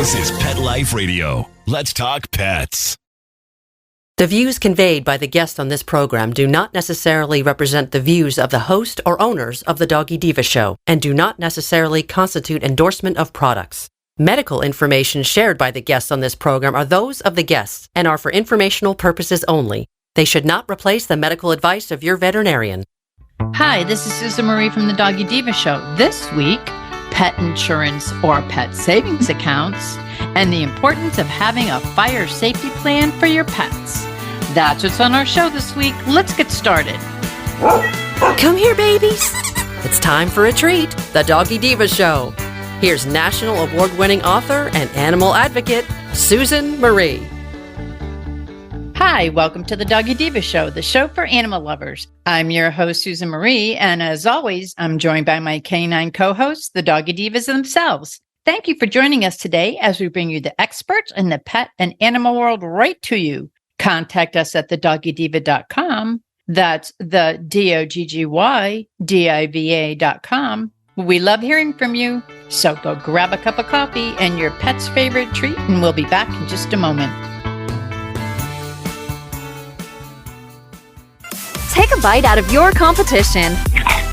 This is Pet Life Radio. Let's talk pets. The views conveyed by the guests on this program do not necessarily represent the views of the host or owners of the Doggy Diva Show and do not necessarily constitute endorsement of products. Medical information shared by the guests on this program are those of the guests and are for informational purposes only. They should not replace the medical advice of your veterinarian. Hi, this is Susan Marie from the Doggy Diva Show. This week, pet insurance or pet savings accounts and the importance of having a fire safety plan for your pets. That's what's on our show this week. Let's get started. Come here, babies. It's time for a treat, the Doggy Diva Show. Here's national award-winning author and animal advocate, Susan Marie. Hi, welcome to the Doggy Diva Show, the show for animal lovers. I'm your host, Susan Marie, and as always, I'm joined by my canine co-hosts, the Doggy Divas themselves. Thank you for joining us today as we bring you the experts in the pet and animal world right to you. Contact us at thedoggydiva.com. That's the DOGGYDIVA.com. We love hearing from you. So go grab a cup of coffee and your pet's favorite treat, and we'll be back in just a moment. Take a bite out of your competition.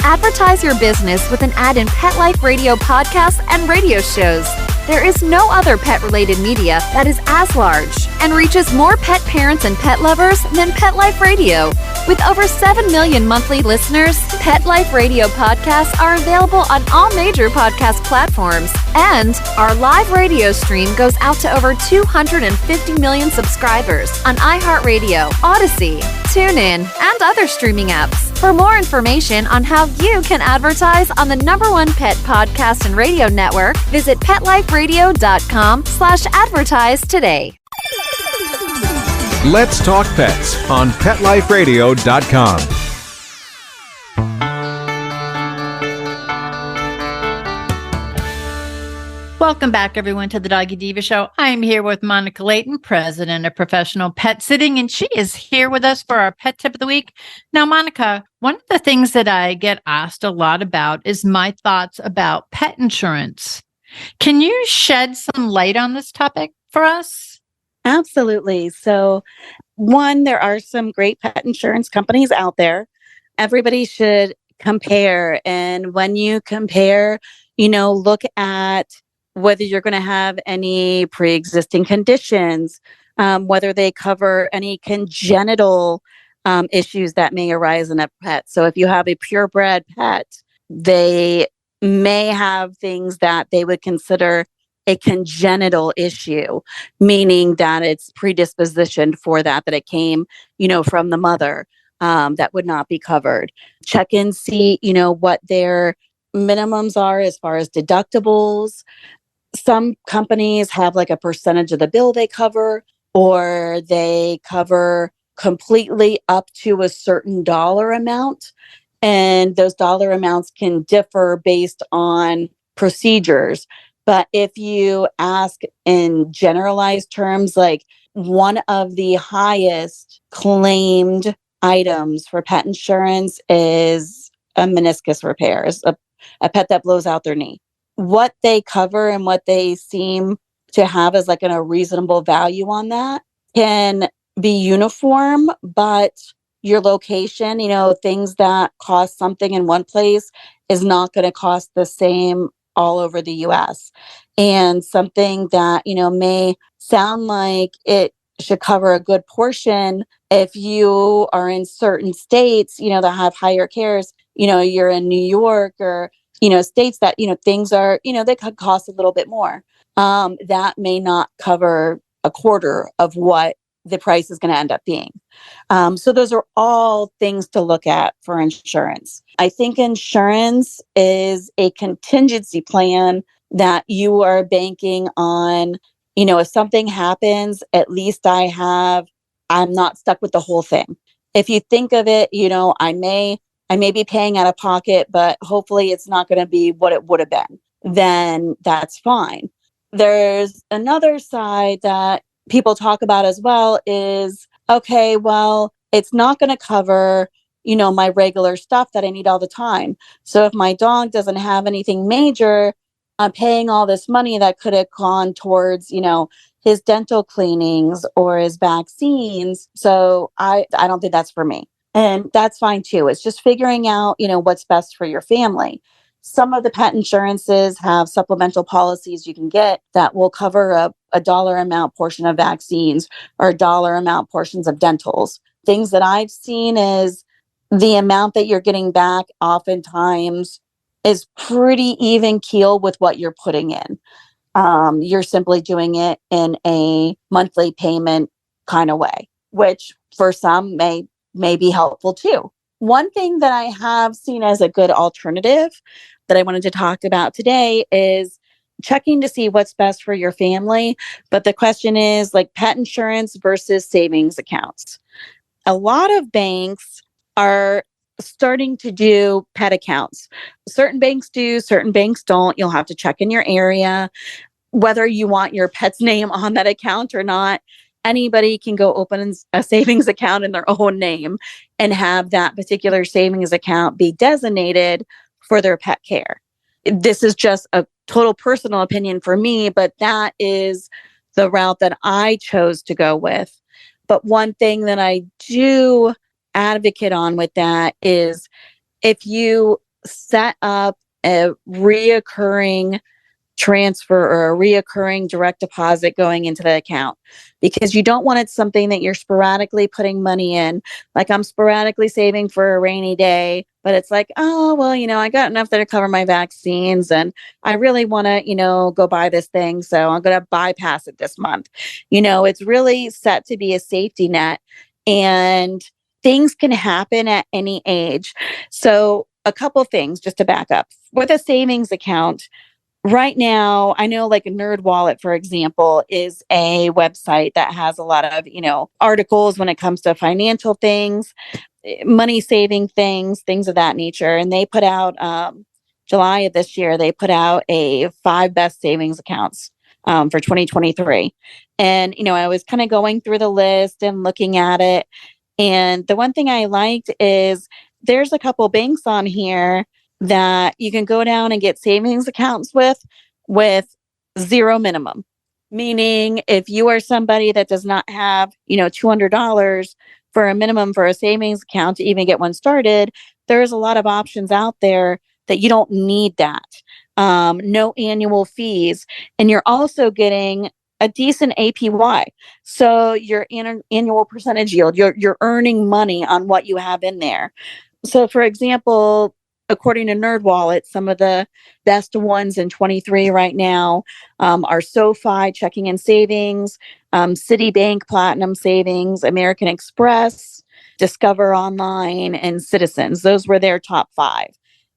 Advertise your business with an ad in Pet Life Radio podcasts and radio shows. There is no other pet-related media that is as large and reaches more pet parents and pet lovers than Pet Life Radio. With over 7 million monthly listeners, Pet Life Radio podcasts are available on all major podcast platforms. And our live radio stream goes out to over 250 million subscribers on iHeartRadio, Odyssey, TuneIn, and other streaming apps. For more information on how you can advertise on the #1 pet podcast and radio network, visit PetLifeRadio.com/advertise today. Let's Talk Pets on PetLifeRadio.com. Welcome back, everyone, to the Doggy Diva Show. I'm here with Monica Leighton, president of Professional Pet Sitting, and she is here with us for our pet tip of the week. Now, Monica, one of the things that I get asked a lot about is my thoughts about pet insurance. Can you shed some light on this topic for us? Absolutely. So, one, there are some great pet insurance companies out there. Everybody should compare. And when you compare, look at whether you're going to have any pre-existing conditions, whether they cover any congenital issues that may arise in a pet. So if you have a purebred pet, they may have things that they would consider a congenital issue, meaning that it's predispositioned for that it came, from the mother, that would not be covered. Check and see, what their minimums are as far as deductibles. Some companies have like a percentage of the bill they cover, or they cover completely up to a certain dollar amount. And those dollar amounts can differ based on procedures. But if you ask in generalized terms, like one of the highest claimed items for pet insurance is a meniscus repair, a pet that blows out their knee. What they cover and what they seem to have as like a reasonable value on that can be uniform, but your location, things that cost something in one place is not going to cost the same all over the US. And something that, may sound like it should cover a good portion if you are in certain states, that have higher cares, you're in New York or states that, things are, they could cost a little bit more. That may not cover a quarter of what the price is going to end up being. So those are all things to look at for insurance. I think insurance is a contingency plan that you are banking on, if something happens, at least I'm not stuck with the whole thing. If you think of it, I may be paying out of pocket, but hopefully it's not going to be what it would have been. Then that's fine. There's another side that people talk about as well is, okay, well, it's not going to cover, my regular stuff that I need all the time. So if my dog doesn't have anything major, paying all this money that could have gone towards, his dental cleanings or his vaccines. So I don't think that's for me. And that's fine too. It's just figuring out, what's best for your family. Some of the pet insurances have supplemental policies you can get that will cover a dollar amount portion of vaccines or a dollar amount portions of dentals. Things that I've seen is the amount that you're getting back oftentimes is pretty even keel with what you're putting in. You're simply doing it in a monthly payment kind of way, which for some may be helpful too. One thing that I have seen as a good alternative that I wanted to talk about today is checking to see what's best for your family. But the question is like pet insurance versus savings accounts. A lot of banks are starting to do pet accounts. Certain banks do, certain banks don't. You'll have to check in your area whether you want your pet's name on that account or not. Anybody can go open a savings account in their own name and have that particular savings account be designated for their pet care. This is just a total personal opinion for me, but that is the route that I chose to go with. But one thing that I do advocate on with that is if you set up a reoccurring transfer or a reoccurring direct deposit going into the account, because you don't want it something that you're sporadically putting money in. Like I'm sporadically saving for a rainy day, but it's like, oh, well, I got enough there to cover my vaccines and I really want to, go buy this thing. So I'm going to bypass it this month. It's really set to be a safety net and things can happen at any age. So a couple things just to back up with a savings account. Right now, I know like a NerdWallet, for example, is a website that has a lot of, articles when it comes to financial things, money saving things of that nature. And they put out July of this year, they put out a 5 best savings accounts for 2023. And, I was kind of going through the list and looking at it. And the one thing I liked is there's a couple banks on here that you can go down and get savings accounts with zero minimum. Meaning if you are somebody that does not have, $200 for a minimum for a savings account to even get one started, there's a lot of options out there that you don't need that. No annual fees. And you're also getting a decent APY. So your annual percentage yield, you're earning money on what you have in there. So for example, according to NerdWallet, some of the best ones in 23 right now are SoFi Checking and Savings, Citibank Platinum Savings, American Express, Discover Online, and Citizens. Those were their top 5.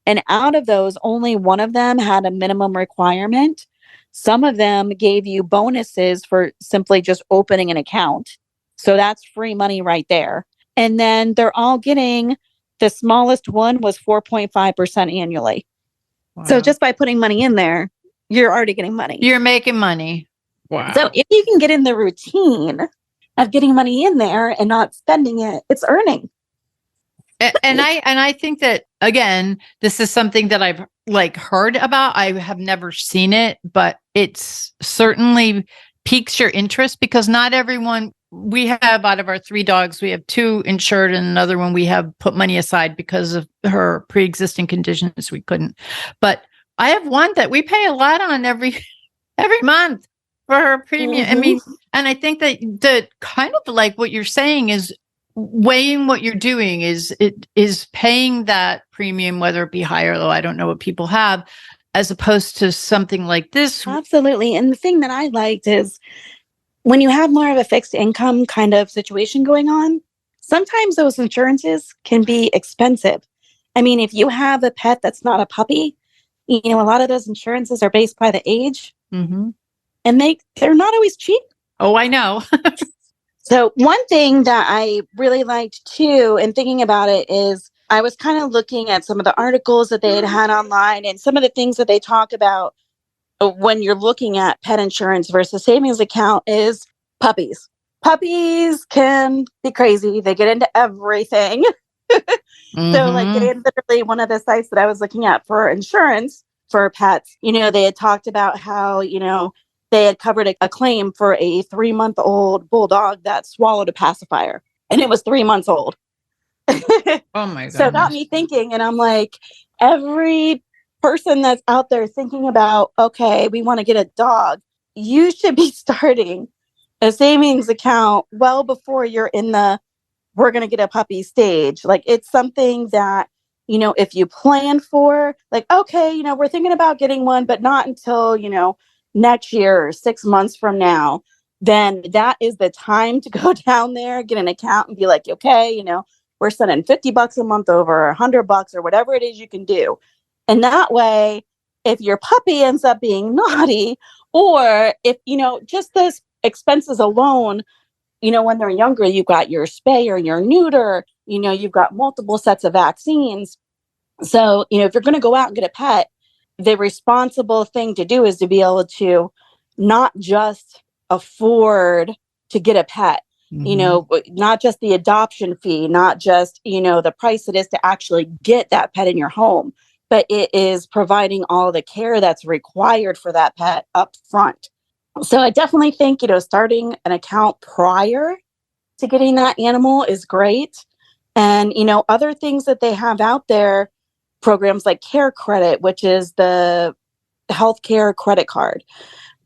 And out of those, only one of them had a minimum requirement. Some of them gave you bonuses for simply just opening an account. So that's free money right there. And then they're all getting, the smallest one was 4.5% annually. Wow. So just by putting money in there, you're already getting money. You're making money. Wow. So if you can get in the routine of getting money in there and not spending it, it's earning. And I think that, again, this is something that I've heard about. I have never seen it, but it's certainly piques your interest because not everyone. We have out of our 3 dogs, we have 2 insured and another one we have put money aside because of her pre-existing conditions. We couldn't. But I have one that we pay a lot on every month for her premium. Mm-hmm. I mean, and I think that the kind of like what you're saying is weighing what you're doing is paying that premium, whether it be higher, though I don't know what people have, as opposed to something like this. Absolutely. And the thing that I liked is when you have more of a fixed income kind of situation going on, sometimes those insurances can be expensive. I mean, if you have a pet that's not a puppy, a lot of those insurances are based by the age, mm-hmm. and they're not always cheap. Oh, I know. So one thing that I really liked too, and thinking about it, is I was kind of looking at some of the articles that they had online and some of the things that they talk about when you're looking at pet insurance versus savings account is puppies. Puppies can be crazy. They get into everything. Mm-hmm. So like literally one of the sites that I was looking at for insurance for pets. They had talked about how, they had covered a claim for a 3-month-old bulldog that swallowed a pacifier, and it was 3 months old. Oh my God. So it got me thinking, and I'm like, every person that's out there thinking about, okay, we want to get a dog, you should be starting a savings account well before you're in the we're going to get a puppy stage. Like, it's something that, if you plan for, like, okay, we're thinking about getting one, but not until, next year or 6 months from now, then that is the time to go down there, get an account and be like, okay, we're sending $50 a month over, $100 or whatever it is you can do. And that way, if your puppy ends up being naughty, or if, just those expenses alone, when they're younger, you've got your spay or your neuter, you've got multiple sets of vaccines. So, if you're going to go out and get a pet, the responsible thing to do is to be able to not just afford to get a pet, not just the adoption fee, not just, the price it is to actually get that pet in your home, but it is providing all the care that's required for that pet up front. So I definitely think, starting an account prior to getting that animal is great. And, other things that they have out there, programs like Care Credit, which is the healthcare credit card,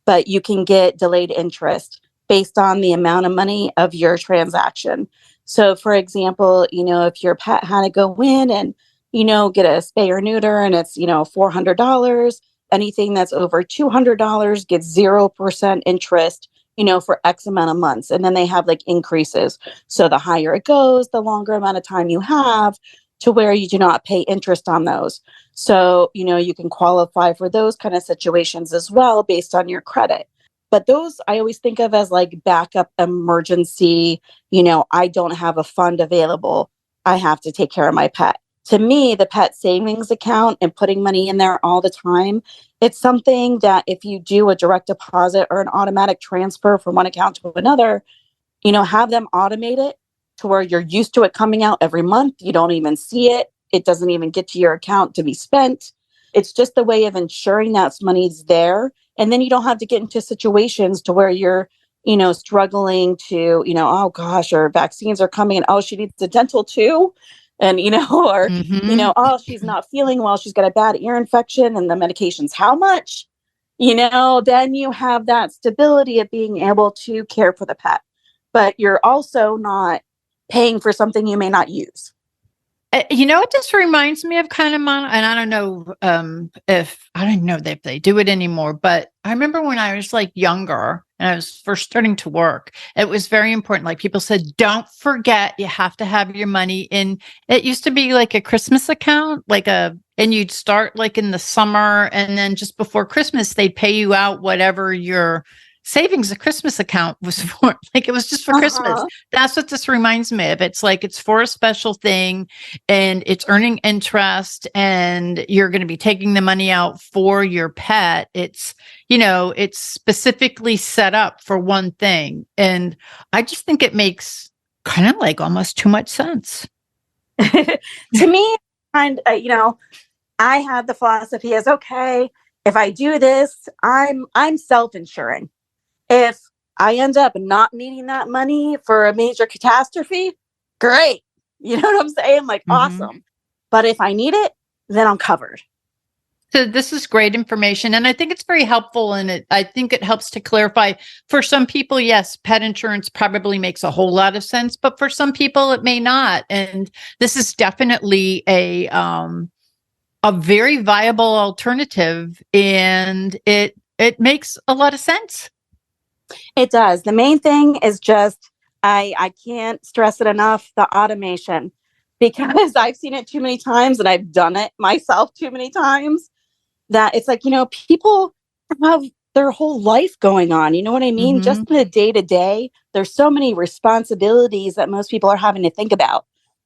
but you can get delayed interest based on the amount of money of your transaction. So, for example, if your pet had to go in and, get a spay or neuter and it's, $400, anything that's over $200 gets 0% interest, for X amount of months. And then they have like increases. So the higher it goes, the longer amount of time you have to where you do not pay interest on those. So, you can qualify for those kind of situations as well based on your credit. But those I always think of as like backup emergency, I don't have a fund available. I have to take care of my pet. To me, the pet savings account and putting money in there all the time, it's something that if you do a direct deposit or an automatic transfer from one account to another, have them automate it to where you're used to it coming out every month. You don't even see it. It doesn't even get to your account to be spent. It's just a way of ensuring that money's there. And then you don't have to get into situations to where you're, struggling to, oh gosh, or vaccines are coming and oh, she needs a dental too. And, or, oh, she's not feeling well. She's got a bad ear infection and the medication's how much, then you have that stability of being able to care for the pet. But you're also not paying for something you may not use. It just reminds me of kind of, and I don't know if they do it anymore, but I remember when I was like younger and I was first starting to work, it was very important. Like people said, don't forget, you have to have your money in. It used to be like a Christmas account, and you'd start like in the summer, and then just before Christmas, they'd pay you out whatever your savings, a Christmas account was for. Like it was just for Christmas. That's what this reminds me of. It's like it's for a special thing and it's earning interest and you're going to be taking the money out for your pet. It's, it's specifically set up for one thing. And I just think it makes kind of like almost too much sense. To me, I have the philosophy is, okay, if I do this, I'm self-insuring. If I end up not needing that money for a major catastrophe, great. You know what I'm saying? Like, awesome. But if I need it, then I'm covered. So this is great information. And I think it's very helpful. And I think it helps to clarify for some people, yes, pet insurance probably makes a whole lot of sense, but for some people it may not. And this is definitely a very viable alternative. And it makes a lot of sense. It does. The main thing is just, I can't stress it enough, the automation, because I've seen it too many times and I've done it myself too many times that it's like, people have their whole life going on. You know what I mean? Just the day to day, there's so many responsibilities that most people are having to think about.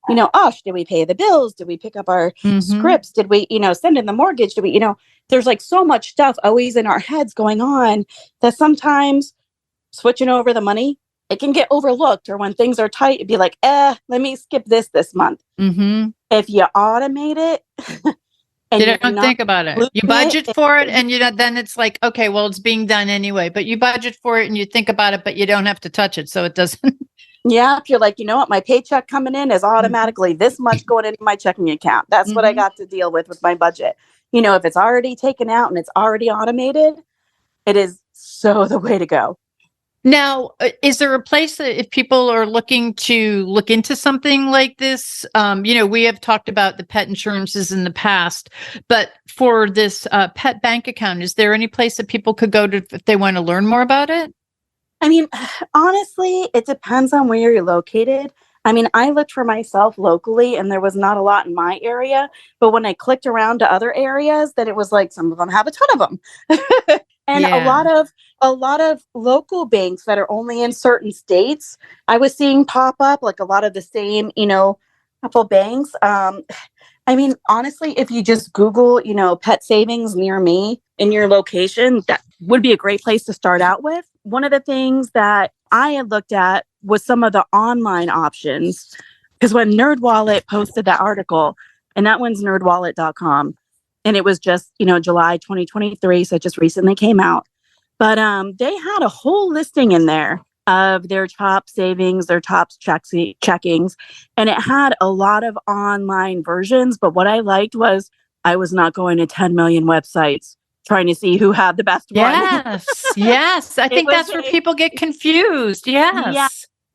Did we pay the bills? Did we pick up our scripts? Did we, send in the mortgage? Did we, there's like so much stuff always in our heads going on that sometimes switching over the money, it can get overlooked. Or when things are tight, it'd be like, let me skip this month. If you automate it, and you don't think about it. You budget for it, and then it's like, okay, well, it's being done anyway. But you budget for it, and you think about it, but you don't have to touch it, so it doesn't. Yeah, if you're like, you know what, my paycheck coming in is automatically this much going into my checking account. That's what I got to deal with my budget. You know, if it's already taken out and it's already automated, it is so the way to go. Now, is there a place that if people are looking to look into something like this, we have talked about the pet insurances in the past, but for this pet bank account, is there any place that people could go to if they want to learn more about it? I mean, honestly, it depends on where you're located. I mean, I looked for myself locally and there was not a lot in my area, but when I clicked around to other areas, then it was like some of them have a ton of them. And a lot of local banks that are only in certain states, I was seeing pop up like a lot of the same, couple banks. I mean, honestly, if you just Google, pet savings near me in your location, that would be a great place to start out with. One of the things that I had looked at was some of the online options, because when NerdWallet posted that article, and that one's nerdwallet.com, and it was just, July 2023, so it just recently came out. But they had a whole listing in there of their top savings, their top checkings, and it had a lot of online versions. But what I liked was I was not going to 10 million websites trying to see who had the best one. Yes. I think that's where people get confused. Yes. Yeah.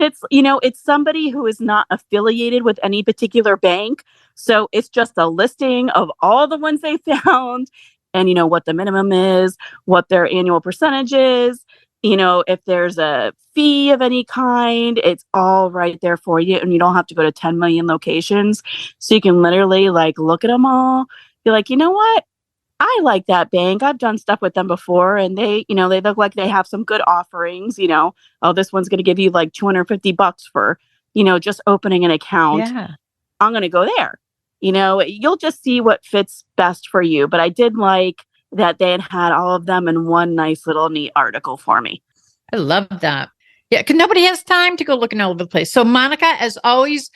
It's somebody who is not affiliated with any particular bank. So it's just a listing of all the ones they found and, what the minimum is, what their annual percentage is, if there's a fee of any kind, it's all right there for you. And you don't have to go to 10 million locations. So you can literally look at them all, be like, you know what? I like that bank. I've done stuff with them before and they look like they have some good offerings, oh, this one's going to give you like $250 for, just opening an account. Yeah. I'm going to go there. You'll just see what fits best for you. But I did like that they had all of them in one nice little neat article for me. I love that. Yeah, because nobody has time to go looking all over the place. So Monica, as always,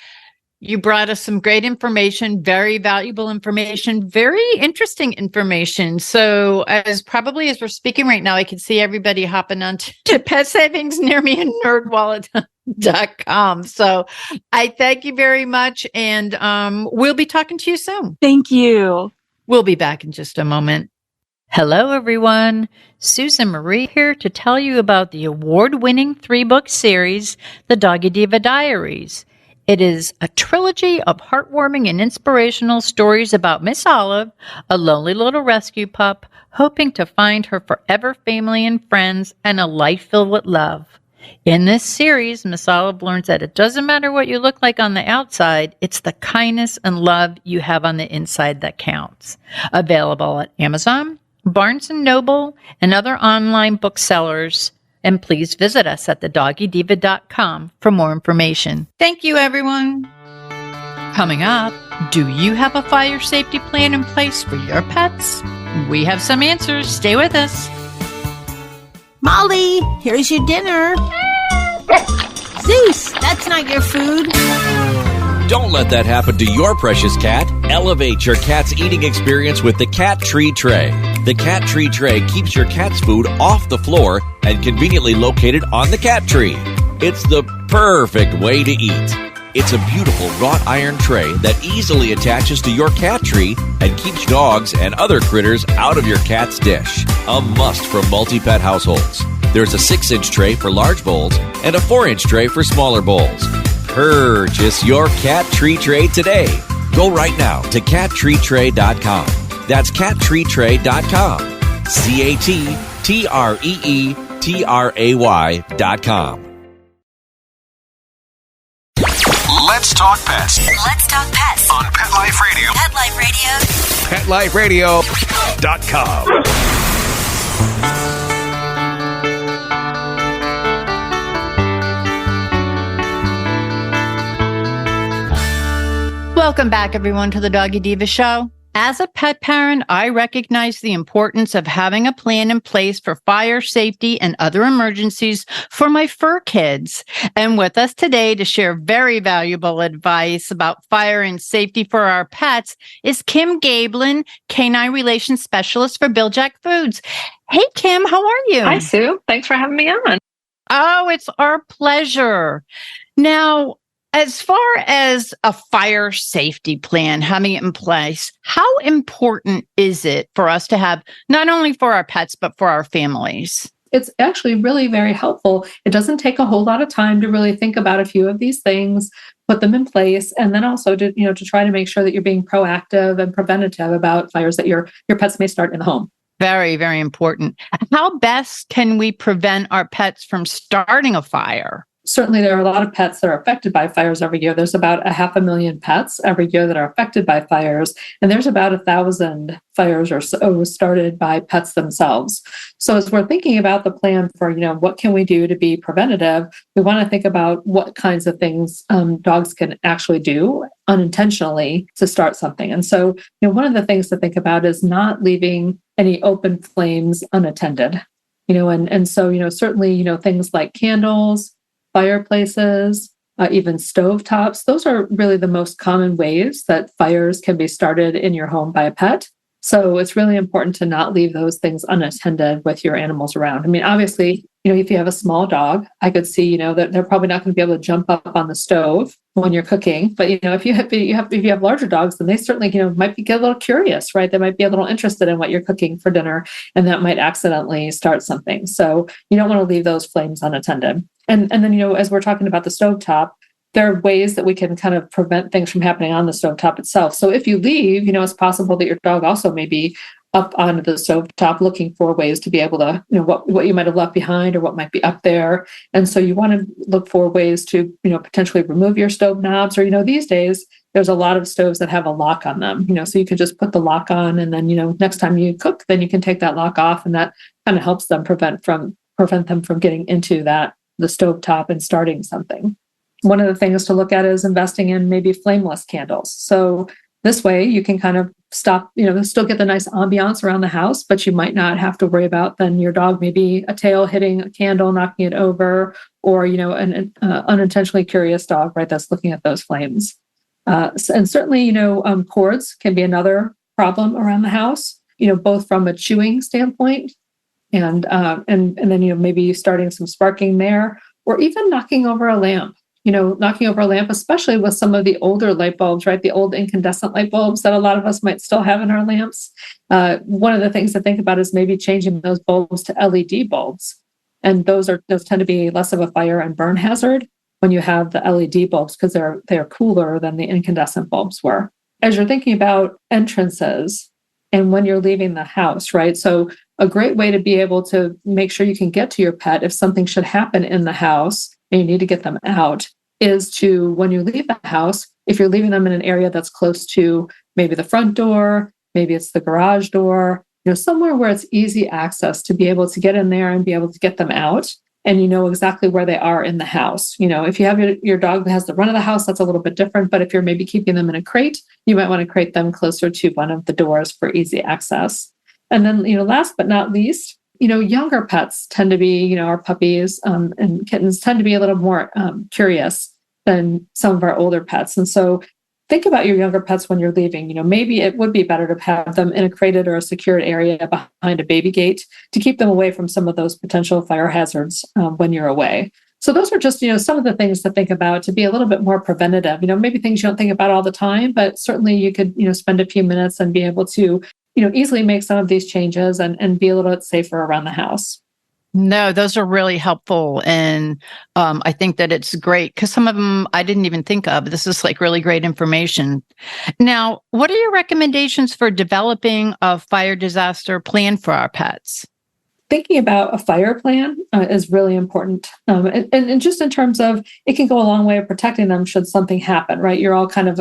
you brought us some great information, very valuable information, very interesting information. So as we're speaking right now, I can see everybody hopping on to Pet Savings Near Me and nerdwallet.com. So I thank you very much. And we'll be talking to you soon. Thank you. We'll be back in just a moment. Hello, everyone. Susan Marie here to tell you about the award-winning 3-book series, The Doggy Diva Diaries. It is a trilogy of heartwarming and inspirational stories about Miss Olive, a lonely little rescue pup, hoping to find her forever family and friends and a life filled with love. In this series, Miss Olive learns that it doesn't matter what you look like on the outside, it's the kindness and love you have on the inside that counts. Available at Amazon, Barnes & Noble, and other online booksellers. And please visit us at thedoggydiva.com for more information. Thank you, everyone. Coming up, do you have a fire safety plan in place for your pets? We have some answers. Stay with us. Molly, here's your dinner. Zeus, that's not your food. Don't let that happen to your precious cat. Elevate your cat's eating experience with the Cat Tree Tray. The Cat Tree Tray keeps your cat's food off the floor and conveniently located on the cat tree. It's the perfect way to eat. It's a beautiful wrought iron tray that easily attaches to your cat tree and keeps dogs and other critters out of your cat's dish. A must for multi-pet households. There's a 6-inch tray for large bowls and a 4-inch tray for smaller bowls. Purchase your Cat Tree Tray today. Go right now to cattreetray.com. That's cattreetray.com. cattreetray.com. Let's talk pets. Let's talk pets On Pet Life Radio. Pet Life Radio. PetLifeRadio.com. Welcome back, everyone, to the Doggy Diva Show. As a pet parent, I recognize the importance of having a plan in place for fire safety and other emergencies for my fur kids. And with us today to share very valuable advice about fire and safety for our pets is Kim Gaebelein, Canine Relations Specialist for Bil-Jac Foods. Hey, Kim, how are you? Hi, Sue. Thanks for having me on. Oh, it's our pleasure. Now, as far as a fire safety plan, having it in place, how important is it for us to have not only for our pets, but for our families? It's actually really very helpful. It doesn't take a whole lot of time to really think about a few of these things, put them in place, and then also to try to make sure that you're being proactive and preventative about fires that your pets may start in the home. Very, very important. How best can we prevent our pets from starting a fire? Certainly, there are a lot of pets that are affected by fires every year. There's about 500,000 pets every year that are affected by fires, and there's about 1,000 fires or so started by pets themselves. So as we're thinking about the plan for, what can we do to be preventative, we want to think about what kinds of things dogs can actually do unintentionally to start something. And so, one of the things to think about is not leaving any open flames unattended. And so, certainly, things like candles, fireplaces, even stovetops. Those are really the most common ways that fires can be started in your home by a pet. So it's really important to not leave those things unattended with your animals around. I mean, obviously, if you have a small dog, I could see, that they're probably not going to be able to jump up on the stove when you're cooking. But, if you have larger dogs, then they certainly, might get a little curious, right? They might be a little interested in what you're cooking for dinner, and that might accidentally start something. So you don't want to leave those flames unattended. And then, as we're talking about the stovetop, there are ways that we can kind of prevent things from happening on the stovetop itself. So if you leave, it's possible that your dog also may be up onto the stovetop looking for ways to be able to, what you might have left behind or what might be up there. And so you want to look for ways to, potentially remove your stove knobs, or, these days, there's a lot of stoves that have a lock on them, so you can just put the lock on, and then, next time you cook, then you can take that lock off, and that kind of helps them prevent them from getting into the stovetop and starting something. One of the things to look at is investing in maybe flameless candles. So this way you can kind of stop, still get the nice ambiance around the house, but you might not have to worry about then your dog maybe a tail hitting a candle, knocking it over, or, an unintentionally curious dog, right, that's looking at those flames. And certainly, cords can be another problem around the house, both from a chewing standpoint and then, maybe starting some sparking there, or even knocking over a lamp, especially with some of the older light bulbs, right? The old incandescent light bulbs that a lot of us might still have in our lamps. One of the things to think about is maybe changing those bulbs to LED bulbs. And those tend to be less of a fire and burn hazard when you have the LED bulbs, because they're cooler than the incandescent bulbs were. As you're thinking about entrances and when you're leaving the house, right? So a great way to be able to make sure you can get to your pet if something should happen in the house and you need to get them out is to, when you leave the house, if you're leaving them in an area that's close to maybe the front door, maybe it's the garage door, somewhere where it's easy access to be able to get in there and be able to get them out. And exactly where they are in the house. If you have your dog that has the run of the house, that's a little bit different. But if you're maybe keeping them in a crate, you might want to crate them closer to one of the doors for easy access. And then, last but not least, younger pets tend to be, our puppies and kittens tend to be a little more curious than some of our older pets. And so think about your younger pets when you're leaving. Maybe it would be better to have them in a crated or a secured area behind a baby gate to keep them away from some of those potential fire hazards when you're away. So those are just, some of the things to think about to be a little bit more preventative. Maybe things you don't think about all the time, but certainly you could, spend a few minutes and be able to, easily make some of these changes and be a little bit safer around the house. No, those are really helpful. And I think that it's great because some of them I didn't even think of. This is like really great information. Now, what are your recommendations for developing a fire disaster plan for our pets? Thinking about a fire plan is really important. And just in terms of, it can go a long way of protecting them should something happen, right? You're all kind of,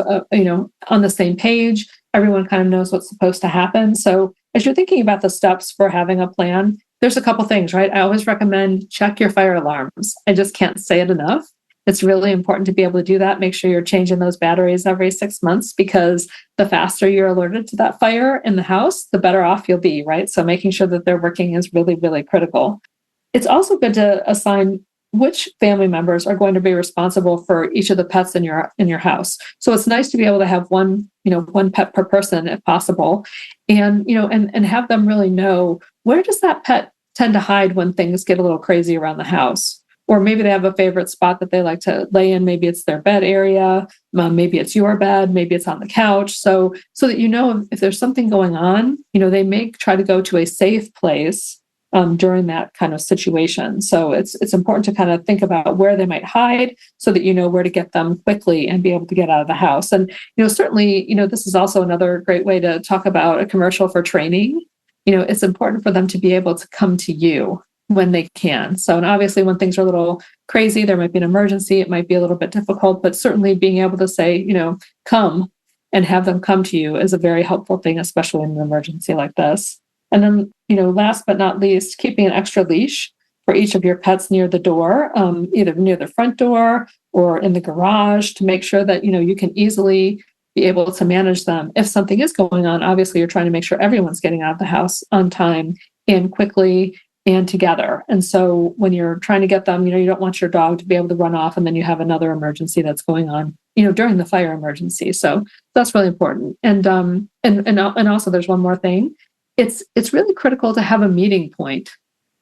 on the same page. Everyone kind of knows what's supposed to happen. So as you're thinking about the steps for having a plan, there's a couple things, right? I always recommend check your fire alarms. I just can't say it enough. It's really important to be able to do that. Make sure you're changing those batteries every 6 months, because the faster you're alerted to that fire in the house, the better off you'll be, right? So making sure that they're working is really, really critical. It's also good to assign which family members are going to be responsible for each of the pets in your house. So it's nice to be able to have one pet per person if possible, and have them really know, where does that pet tend to hide when things get a little crazy around the house? Or maybe they have a favorite spot that they like to lay in. Maybe it's their bed area. Maybe it's your bed. Maybe it's on the couch. So that if there's something going on, they may try to go to a safe place during that kind of situation. So it's important to kind of think about where they might hide, so that you know where to get them quickly and be able to get out of the house. And certainly, this is also another great way to talk about a commercial for training. It's important for them to be able to come to you when they can. So, and obviously when things are a little crazy, there might be an emergency, it might be a little bit difficult, but certainly being able to say, come, and have them come to you is a very helpful thing, especially in an emergency like this. And then, last but not least, keeping an extra leash for each of your pets near the door, either near the front door or in the garage, to make sure that, you can easily be able to manage them. If something is going on, obviously you're trying to make sure everyone's getting out of the house on time and quickly and together. And so when you're trying to get them, you don't want your dog to be able to run off and then you have another emergency that's going on, during the fire emergency. So that's really important. And also there's one more thing. It's really critical to have a meeting point.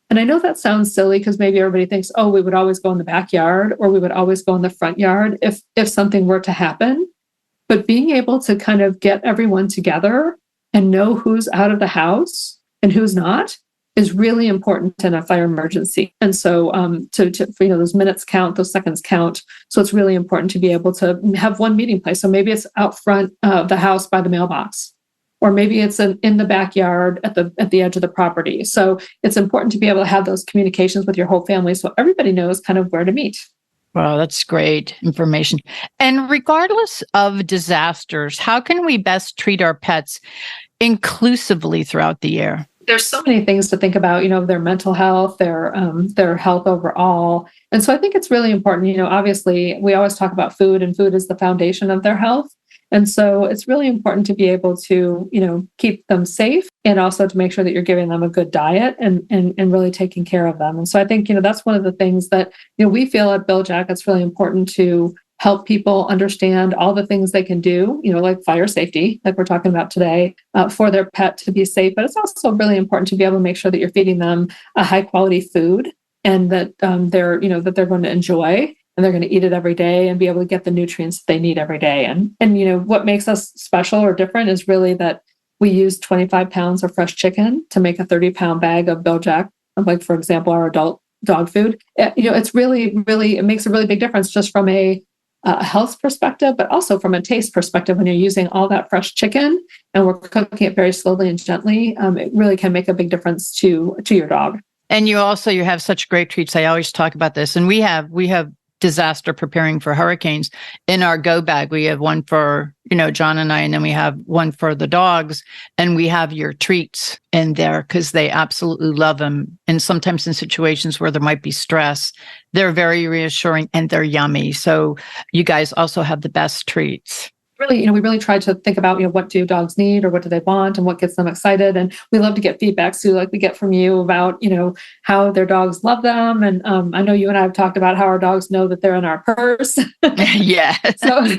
And I know that sounds silly, because maybe everybody thinks, oh, we would always go in the backyard or we would always go in the front yard if something were to happen. But being able to kind of get everyone together and know who's out of the house and who's not is really important in a fire emergency. And so those minutes count, those seconds count. So it's really important to be able to have one meeting place. So maybe it's out front of the house by the mailbox, or maybe it's in the backyard at the edge of the property. So it's important to be able to have those communications with your whole family, so everybody knows kind of where to meet. Wow, that's great information. And regardless of disasters, how can we best treat our pets inclusively throughout the year? There's so many things to think about, their mental health, their health overall. And so I think it's really important, obviously we always talk about food, and food is the foundation of their health. And so it's really important to be able to, keep them safe, and also to make sure that you're giving them a good diet and really taking care of them. And so I think, that's one of the things that, we feel at Bil-Jac, it's really important to help people understand all the things they can do, like fire safety, like we're talking about today, for their pet to be safe. But it's also really important to be able to make sure that you're feeding them a high quality food, and that that they're going to enjoy, and they're going to eat it every day and be able to get the nutrients they need every day. And what makes us special or different is really that we use 25 pounds of fresh chicken to make a 30-pound bag of Bil-Jac, like, for example, our adult dog food. It's really, really, it makes a really big difference just from a health perspective, but also from a taste perspective. When you're using all that fresh chicken and we're cooking it very slowly and gently, it really can make a big difference to your dog. And you have such great treats. I always talk about this, and we have disaster preparing for hurricanes in our go bag. We have one for, John and I, and then we have one for the dogs, and we have your treats in there because they absolutely love them. And sometimes in situations where there might be stress, they're very reassuring and they're yummy. So you guys also have the best treats. Really, we really try to think about, what do dogs need, or what do they want, and what gets them excited. And we love to get feedback, Sue, like we get from you about, how their dogs love them. And I know you and I have talked about how our dogs know that they're in our purse. Yeah. So I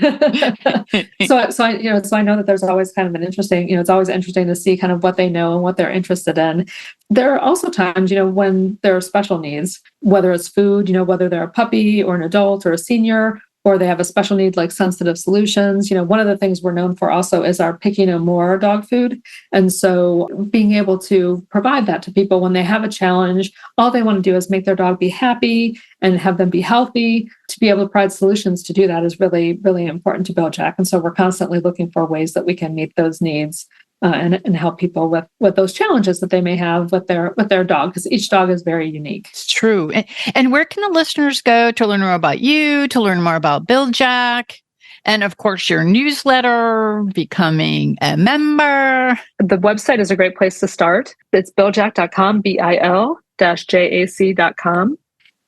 know that there's always kind of an interesting, it's always interesting to see kind of what they know and what they're interested in. There are also times, when there are special needs, whether it's food, whether they're a puppy or an adult or a senior, or they have a special need like sensitive solutions. One of the things we're known for also is our Picky No More dog food. And so being able to provide that to people when they have a challenge, all they want to do is make their dog be happy and have them be healthy. To be able to provide solutions to do that is really, really important to Bil-Jac. And so we're constantly looking for ways that we can meet those needs and help people with those challenges that they may have with their dog, because each dog is very unique. It's true. And where can the listeners go to learn more about you, to learn more about Bil-Jac, and of course your newsletter, becoming a member? The website is a great place to start. It's biljac.com, BIL-JAC.com.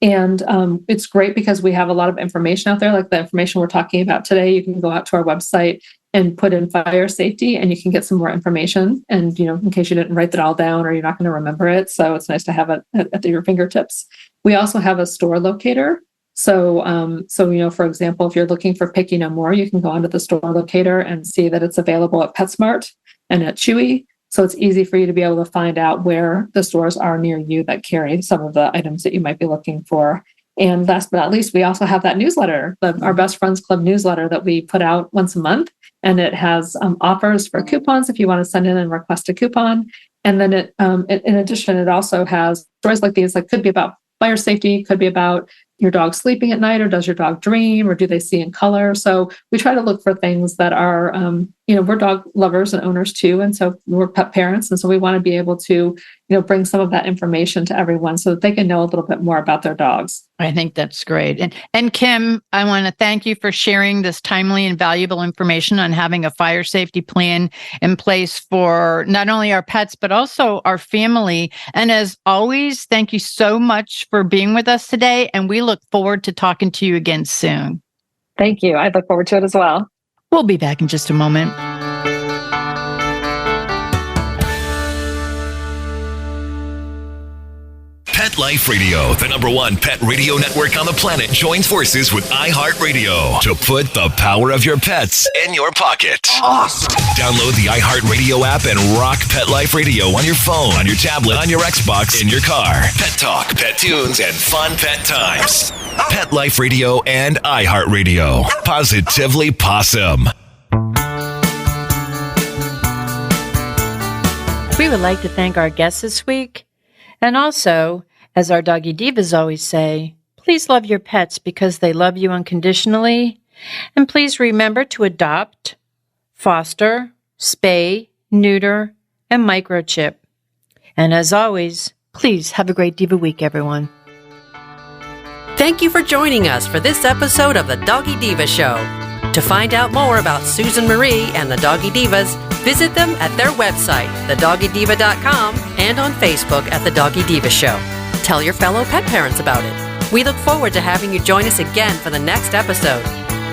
And it's great because we have a lot of information out there, like the information we're talking about today. You can go out to our website and put in fire safety, and you can get some more information. And, in case you didn't write that all down or you're not going to remember it. So it's nice to have it at your fingertips. We also have a store locator. So, for example, if you're looking for Picky No More, you can go onto the store locator and see that it's available at PetSmart and at Chewy. So it's easy for you to be able to find out where the stores are near you that carry some of the items that you might be looking for. And last but not least, we also have that newsletter, our Best Friends Club newsletter that we put out once a month. And it has offers for coupons if you want to send in and request a coupon. And then in addition, it also has stories like these that could be about fire safety, could be about your dog sleeping at night, or does your dog dream, or do they see in color? So we try to look for things that are, we're dog lovers and owners too. And so we're pet parents. And so we want to be able to, bring some of that information to everyone so that they can know a little bit more about their dogs. I think that's great. And Kim, I want to thank you for sharing this timely and valuable information on having a fire safety plan in place for not only our pets, but also our family. And as always, thank you so much for being with us today. And we look forward to talking to you again soon. Thank you. I look forward to it as well. We'll be back in just a moment. Pet Life Radio, the #1 pet radio network on the planet, joins forces with iHeartRadio to put the power of your pets in your pocket. Awesome! Download the iHeartRadio app and rock Pet Life Radio on your phone, on your tablet, on your Xbox, in your car. Pet talk, pet tunes, and fun pet times. Pet Life Radio and iHeartRadio. Positively Possum. We would like to thank our guests this week. And also, as our Doggy Divas always say, please love your pets because they love you unconditionally. And please remember to adopt, foster, spay, neuter, and microchip. And as always, please have a great Diva week, everyone. Thank you for joining us for this episode of the Doggy Diva Show. To find out more about Susan Marie and the Doggy Divas, visit them at their website, thedoggydiva.com, and on Facebook at The Doggy Diva Show. Tell your fellow pet parents about it. We look forward to having you join us again for the next episode.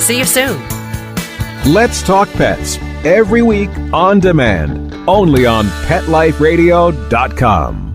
See you soon. Let's Talk Pets, every week on demand, only on PetLifeRadio.com.